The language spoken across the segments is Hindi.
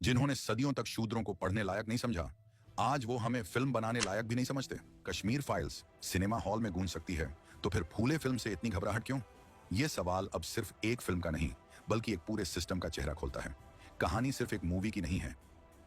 जिन्होंने सदियों तक शूद्रों को पढ़ने लायक नहीं समझा, आज वो हमें फिल्म बनाने लायक भी नहीं समझते। कश्मीर फाइल्स सिनेमा हॉल में गूंज सकती है, तो फिर फूले फिल्म से इतनी घबराहट क्यों? ये सवाल अब सिर्फ एक फिल्म का नहीं, बल्कि एक पूरे सिस्टम का चेहरा खोलता है। कहानी सिर्फ एक मूवी की नहीं है,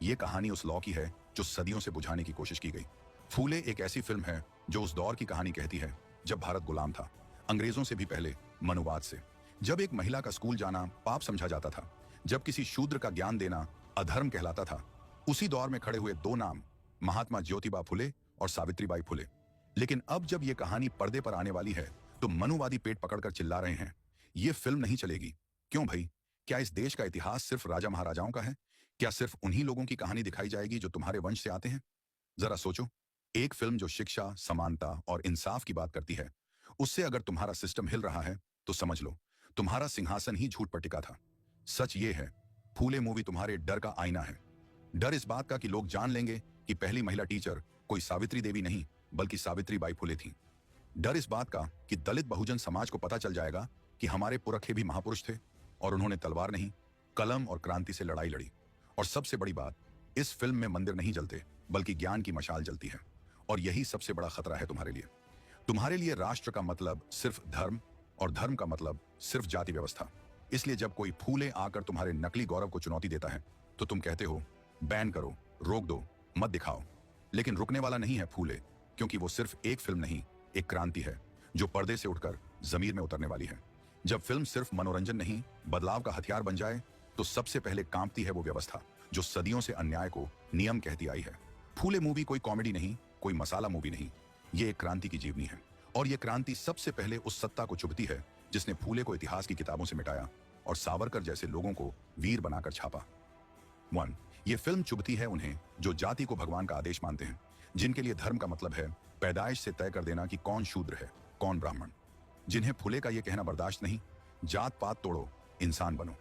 ये कहानी उस लॉ की है जो सदियों से बुझाने की कोशिश की गई। फूले एक ऐसी फिल्म है जो उस दौर की कहानी कहती है जब भारत गुलाम था, अंग्रेजों से भी पहले, मनुवाद से। जब एक महिला का स्कूल जाना पाप समझा जाता था, जब किसी शूद्र का ज्ञान देना अधर्म कहलाता था। उसी दौर में खड़े हुए दो नाम, महात्मा ज्योतिबा फुले और सावित्रीबाई फुले। लेकिन अब जब यह कहानी पर्दे पर आने वाली है, तो मनुवादी पेट पकड़कर चिल्ला रहे हैं, यह फिल्म नहीं चलेगी। क्यों भाई? क्या इस देश का इतिहास सिर्फ राजा महाराजाओं का है? क्या सिर्फ उन्हीं लोगों की कहानी दिखाई जाएगी जो तुम्हारे वंश से आते हैं? जरा सोचो, एक फिल्म जो शिक्षा, समानता और इंसाफ की बात करती है, उससे अगर तुम्हारा सिस्टम हिल रहा है, तो समझ लो तुम्हारा सिंहासन ही झूठ पर टिका था। सच ये है, फूले मूवी तुम्हारे डर का आईना है। डर इस बात का कि लोग जान लेंगे कि पहली महिला टीचर कोई सावित्री देवी नहीं, बल्कि सावित्रीबाई फुले थी। डर इस बात का कि दलित बहुजन समाज को पता चल जाएगा कि हमारे पुरखे भी महापुरुष थे और उन्होंने तलवार नहीं, कलम और क्रांति से लड़ाई लड़ी। और सबसे बड़ी बात, इस फिल्म में मंदिर नहीं जलते, बल्कि ज्ञान की मशाल जलती है। और यही सबसे बड़ा खतरा है तुम्हारे लिए। तुम्हारे लिए राष्ट्र का मतलब सिर्फ धर्म, और धर्म का मतलब सिर्फ जाति व्यवस्था। इसलिए जब कोई फूले आकर तुम्हारे नकली गौरव को चुनौती देता है, तो तुम कहते हो, बैन करो, रोक दो, मत दिखाओ। लेकिन रुकने वाला नहीं है फूले, क्योंकि वो सिर्फ एक फिल्म नहीं, एक क्रांति है जो पर्दे से उठकर जमीर में उतरने वाली है। जब फिल्म सिर्फ मनोरंजन नहीं, बदलाव का हथियार बन जाए, तो सबसे पहले कांपती है वो व्यवस्था जो सदियों से अन्याय को नियम कहती आई है। फूले मूवी कोई कॉमेडी नहीं, कोई मसाला मूवी नहीं, ये एक क्रांति की जीवनी है। और ये क्रांति सबसे पहले उस सत्ता को चुभती है जिसने फूले को इतिहास की किताबों से मिटाया और सावरकर जैसे लोगों को वीर बनाकर छापा। 1. ये फिल्म चुभती है उन्हें जो जाति को भगवान का आदेश मानते हैं, जिनके लिए धर्म का मतलब है पैदाइश से तय कर देना कि कौन शूद्र है, कौन ब्राह्मण। जिन्हें फूले का यह कहना बर्दाश्त नहीं, जात पात तोड़ो, इंसान बनो।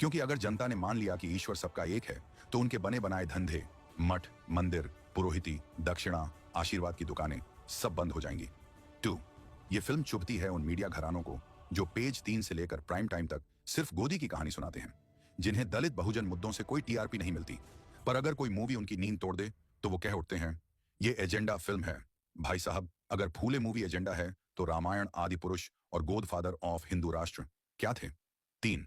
क्योंकि अगर जनता ने मान लिया कि ईश्वर सबका एक है, तो उनके बने बनाए धंधे, मठ, मंदिर, पुरोहिती, दक्षिणा, आशीर्वाद की दुकानें सब बंद हो जाएंगी। 2. ये फिल्म चुभती है उन मीडिया घरानों को जो पेज 3 से लेकर प्राइम टाइम तक सिर्फ गोदी की कहानी सुनाते हैं, जिन्हें दलित बहुजन मुद्दों से कोई टीआरपी नहीं मिलती। पर अगर कोई मूवी उनकी नींद तोड़ दे, तो वो कह उठते हैं, ये एजेंडा फिल्म है। भाई साहब, अगर फूले मूवी एजेंडा है, तो रामायण, आदि पुरुष और गोदफादर ऑफ हिंदू राष्ट्र क्या थे? 3.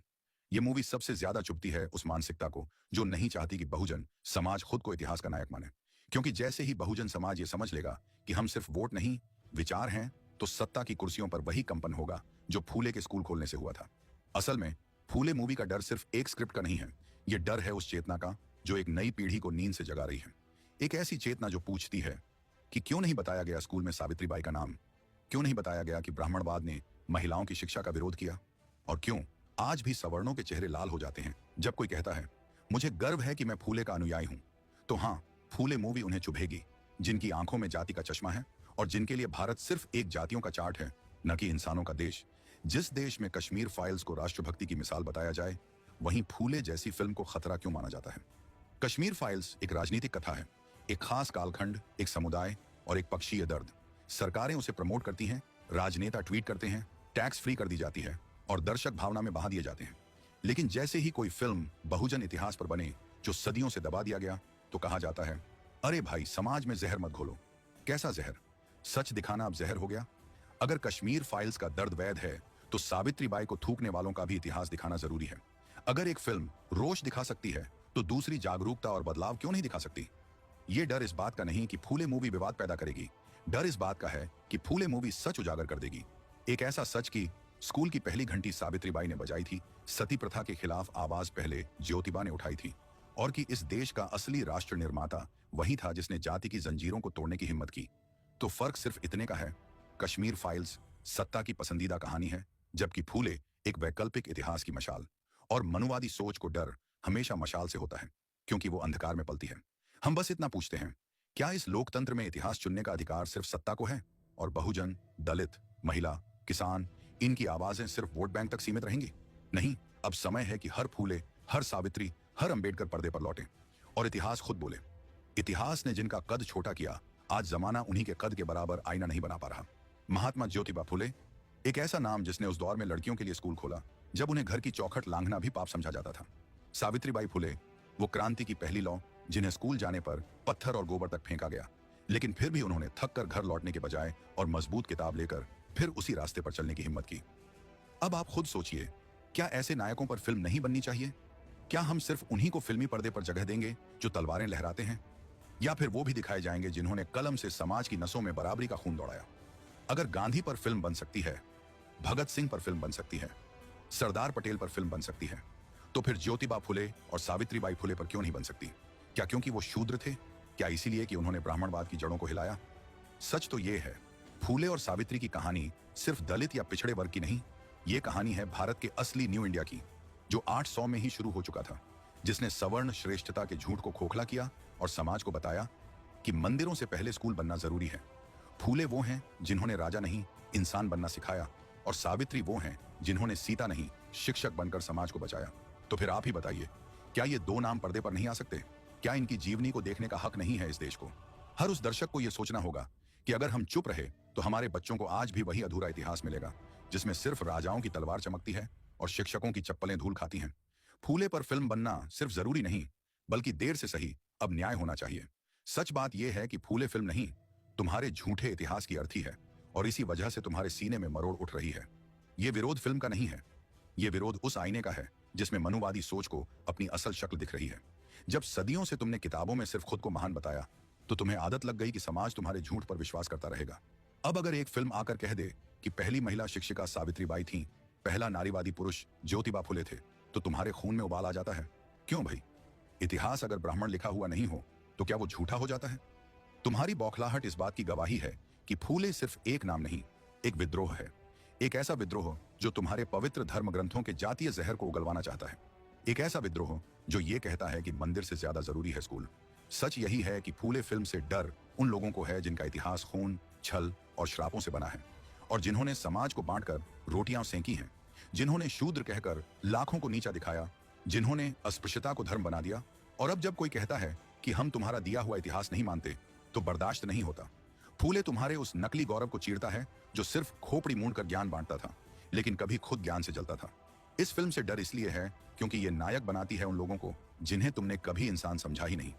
ये मूवी सबसे ज्यादा चुभती है उस मानसिकता को जो नहीं चाहती कि बहुजन समाज खुद को इतिहास का नायक माने। क्योंकि जैसे ही बहुजन समाज ये समझ लेगा कि हम सिर्फ वोट नहीं, विचार हैं, तो सत्ता की कुर्सियों पर वही कंपन होगा जो फूले के स्कूल खोलने से हुआ था। असल में फूले मूवी का डर सिर्फ एक स्क्रिप्ट का नहीं है, यह डर है उस चेतना का जो एक नई पीढ़ी को नींद से जगा रही है। एक ऐसी चेतना जो पूछती है कि क्यों नहीं बताया गया स्कूल में सावित्रीबाई का नाम, क्यों नहीं बताया गया कि ब्राह्मणवाद ने महिलाओं की शिक्षा का विरोध किया, और क्यों आज भी सवर्णों के चेहरे लाल हो जाते हैं जब कोई कहता है, मुझे गर्व है कि मैं फूले का अनुयायी हूं। तो हाँ, फूले मूवी उन्हें चुभेगी जिनकी आंखों में जाति का चश्मा है और जिनके लिए भारत सिर्फ एक जातियों का चार्ट है, न कि इंसानों का देश। जिस देश में कश्मीर फाइल्स को राष्ट्रभक्ति की मिसाल बताया जाए, वहीं फूले जैसी फिल्म को खतरा क्यों माना जाता है? कश्मीर फाइल्स एक राजनीतिक कथा है, एक खास कालखंड, एक समुदाय और एक पक्षीय दर्द। सरकारें उसे प्रमोट करती हैं, राजनेता ट्वीट करते हैं, टैक्स फ्री कर दी जाती है और दर्शक भावना में बहा दिए जाते हैं। लेकिन जैसे ही कोई फिल्म बहुजन इतिहास पर बने जो सदियों से दबा दिया गया, तो कहा जाता है, अरे भाई, समाज में जहर मत घोलो। कैसा जहर? सच दिखाना अब जहर हो गया। अगर कश्मीर फाइल्स का दर्द वैध है, तो सावित्रीबाई को थूकने वालों का भी इतिहास दिखाना जरूरी है। अगर एक फिल्म रोष दिखा सकती है, तो दूसरी जागरूकता और बदलाव क्यों नहीं दिखा सकती? ये डर इस बात का नहीं कि फूले मूवी विवाद पैदा करेगी, डर इस बात का है कि फूले मूवी सच उजागर कर देगी। एक ऐसा सच कि स्कूल की पहली घंटी सावित्रीबाई ने बजाई थी, सती प्रथा के खिलाफ आवाज पहले ज्योतिबा ने उठाई थी, और कि इस देश का असली राष्ट्र निर्माता वही था जिसने जाति की जंजीरों को तोड़ने की हिम्मत की। तो फर्क सिर्फ इतने का है, कश्मीर फाइल्स सत्ता की पसंदीदा कहानी है, जबकि फूले एक वैकल्पिक इतिहास की मशाल। और मनुवादी सोच को डर हमेशा मशाल से होता है, क्योंकि वो अंधकार में पलती है। हम बस इतना पूछते हैं, क्या इस लोकतंत्र में इतिहास चुनने का अधिकार सिर्फ सत्ता को है, और बहुजन, दलित, महिला, किसान, इनकी आवाजें सिर्फ वोट बैंक तक सीमित रहेंगी? नहीं, अब समय है कि हर फूले, हर सावित्री, हर अंबेडकर पर्दे पर लौटे और इतिहास खुद बोले। इतिहास ने जिनका कद छोटा किया, आज जमाना उन्हीं के कद के बराबर आईना नहीं बना पा रहा। महात्मा ज्योतिबा फुले, एक ऐसा नाम जिसने उस दौर में लड़कियों के लिए स्कूल खोला जब उन्हें घर की चौखट लांघना भी पाप समझा जाता था। सावित्रीबाई फुले, वो क्रांति की पहली लौ, जिन्हें स्कूल जाने पर पत्थर और गोबर तक फेंका गया, लेकिन फिर भी उन्होंने थक कर घर लौटने के बजाय और मजबूत किताब लेकर फिर उसी रास्ते पर चलने की हिम्मत की। अब आप खुद सोचिए, क्या ऐसे नायकों पर फिल्म नहीं बननी चाहिए? क्या हम सिर्फ उन्हीं को फिल्मी पर्दे पर जगह देंगे जो तलवारें लहराते हैं, या फिर वो भी दिखाए जाएंगे जिन्होंने कलम से समाज की नसों में बराबरी का खून दौड़ाया? अगर गांधी पर फिल्म बन सकती है, भगत सिंह पर फिल्म बन सकती है, सरदार पटेल पर फिल्म बन सकती है, तो फिर ज्योतिबा फुले और सावित्रीबाई फुले पर क्यों नहीं बन सकती? क्या क्योंकि वो शूद्र थे? क्या इसीलिए कि उन्होंने ब्राह्मणवाद की जड़ों को हिलाया? सच तो ये है, फूले और सावित्री की कहानी सिर्फ दलित या पिछड़े वर्ग की नहीं, ये कहानी है भारत के असली न्यू इंडिया की, जो 800 में ही शुरू हो चुका था, जिसने सवर्ण श्रेष्ठता के झूठ को खोखला किया और समाज को बताया कि मंदिरों से पहले स्कूल बनना जरूरी है। फूले वो हैं जिन्होंने राजा नहीं, इंसान बनना सिखाया, और सावित्री वो हैं जिन्होंने सीता नहीं, शिक्षक बनकर समाज को बचाया। तो फिर आप ही बताइए, क्या ये दो नाम पर्दे पर नहीं आ सकते? क्या इनकी जीवनी को देखने का हक नहीं है इस देश को? हर उस दर्शक को यह सोचना होगा कि अगर हम चुप रहे तो हमारे बच्चों को आज भी वही अधूरा इतिहास मिलेगा, जिसमें सिर्फ राजाओं की तलवार चमकती है और शिक्षकों की चप्पलें धूल खाती हैं। फूले पर फिल्म बनना सिर्फ जरूरी नहीं, बल्कि देर से सही अब न्याय होना चाहिए। सच बात यह है कि फूले फिल्म नहीं, तुम्हारे झूठे इतिहास की अर्थी है, और इसी वजह से तुम्हारे सीने में मरोड़ उठ रही है। यह विरोध फिल्म का नहीं है, यह विरोध उस आईने का है जिसमें मनुवादी सोच को अपनी असल शक्ल दिख रही है। जब सदियों से तुमने किताबों में सिर्फ खुद को महान बताया, तो तुम्हें आदत लग गई कि समाज तुम्हारे झूठ पर विश्वास करता रहेगा। अब अगर एक फिल्म आकर कह दे कि पहली महिला शिक्षिका सावित्रीबाई थी, पहला नारीवादी पुरुष ज्योतिबा फुले थे, तो तुम्हारे खून में उबाल आ जाता है। क्यों भाई? इतिहास अगर ब्राह्मण लिखा हुआ नहीं हो तो क्या वो झूठा हो जाता है? तुम्हारी बौखलाहट इस बात की गवाही है कि फूले सिर्फ एक नाम नहीं, एक विद्रोह है। एक ऐसा विद्रोह जो तुम्हारे पवित्र धर्म ग्रंथों के जातीय जहर को उगलवाना चाहता है। एक ऐसा विद्रोह जो ये कहता है कि मंदिर से ज्यादा जरूरी है स्कूल। सच यही है कि फूले फिल्म से डर उन लोगों को है जिनका इतिहास खून, छल और श्रापों से बना है, और जिन्होंने समाज को बांटकर रोटियां सेंकी हैं, जिन्होंने शूद्र कहकर लाखों को नीचा दिखाया, जिन्होंने अस्पृश्यता को धर्म बना दिया। और अब जब कोई कहता है कि हम तुम्हारा दिया हुआ इतिहास नहीं मानते, तो बर्दाश्त नहीं होता। फूले तुम्हारे उस नकली गौरव को चीरता है जो सिर्फ खोपड़ी मूंद कर ज्ञान बांटता था, लेकिन कभी खुद ज्ञान से जलता था। इस फिल्म से डर इसलिए है क्योंकि ये नायक बनाती है उन लोगों को जिन्हें तुमने कभी इंसान समझा ही नहीं।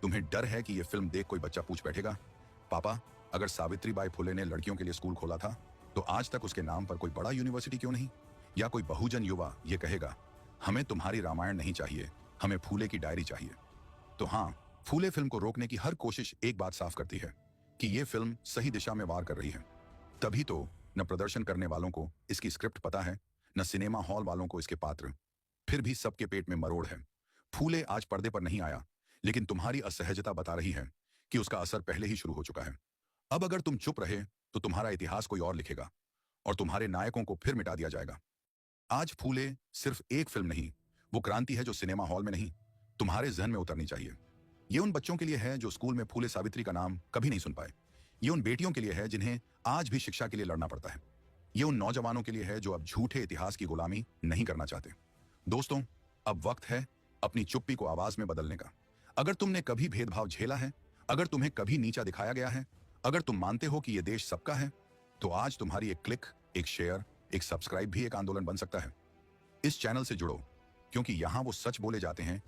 तुम्हें डर है कि ये फिल्म देख कोई बच्चा पूछ बैठेगा, पापा, अगर सावित्रीबाई फुले ने लड़कियों के लिए स्कूल खोला था, तो आज तक उसके नाम पर कोई बड़ा यूनिवर्सिटी क्यों नहीं? या कोई बहुजन युवा ये कहेगा, हमें तुम्हारी रामायण नहीं चाहिए, हमें फूले की डायरी चाहिए। तो हाँ, फूले फिल्म को रोकने की हर कोशिश एक बात साफ करती है कि ये फिल्म सही दिशा में वार कर रही है। तभी तो न प्रदर्शन करने वालों को इसकी स्क्रिप्ट पता है, न सिनेमा हॉल वालों को इसके पात्र, फिर भी सबके पेट में मरोड़ है। फूले आज पर्दे पर नहीं आया, लेकिन तुम्हारी असहजता बता रही है कि उसका असर पहले ही शुरू हो चुका है। अब अगर तुम चुप रहे तो तुम्हारा इतिहास कोई और लिखेगा, और तुम्हारे नायकों को फिर मिटा दिया जाएगा। आज फूले सिर्फ एक फिल्म नहीं, वो क्रांति है जो सिनेमा हॉल में नहीं, तुम्हारे जहन में उतरनी चाहिए। ये उन बच्चों के लिए है जो स्कूल में फूले सावित्री का नाम कभी नहीं सुन पाए। ये उन बेटियों के लिए है जिन्हें आज भी शिक्षा के लिए लड़ना पड़ता है। ये उन नौजवानों के लिए है जो अब झूठे इतिहास की गुलामी नहीं करना चाहते। दोस्तों, अब वक्त है अपनी चुप्पी को आवाज में बदलने का। अगर तुमने कभी भेदभाव झेला है, अगर तुम्हें कभी नीचा दिखाया गया है, अगर तुम मानते हो कि यह देश सबका है, तो आज तुम्हारी एक क्लिक, एक शेयर, एक सब्सक्राइब भी एक आंदोलन बन सकता है। इस चैनल से जुड़ो, क्योंकि यहां वो सच बोले जाते हैं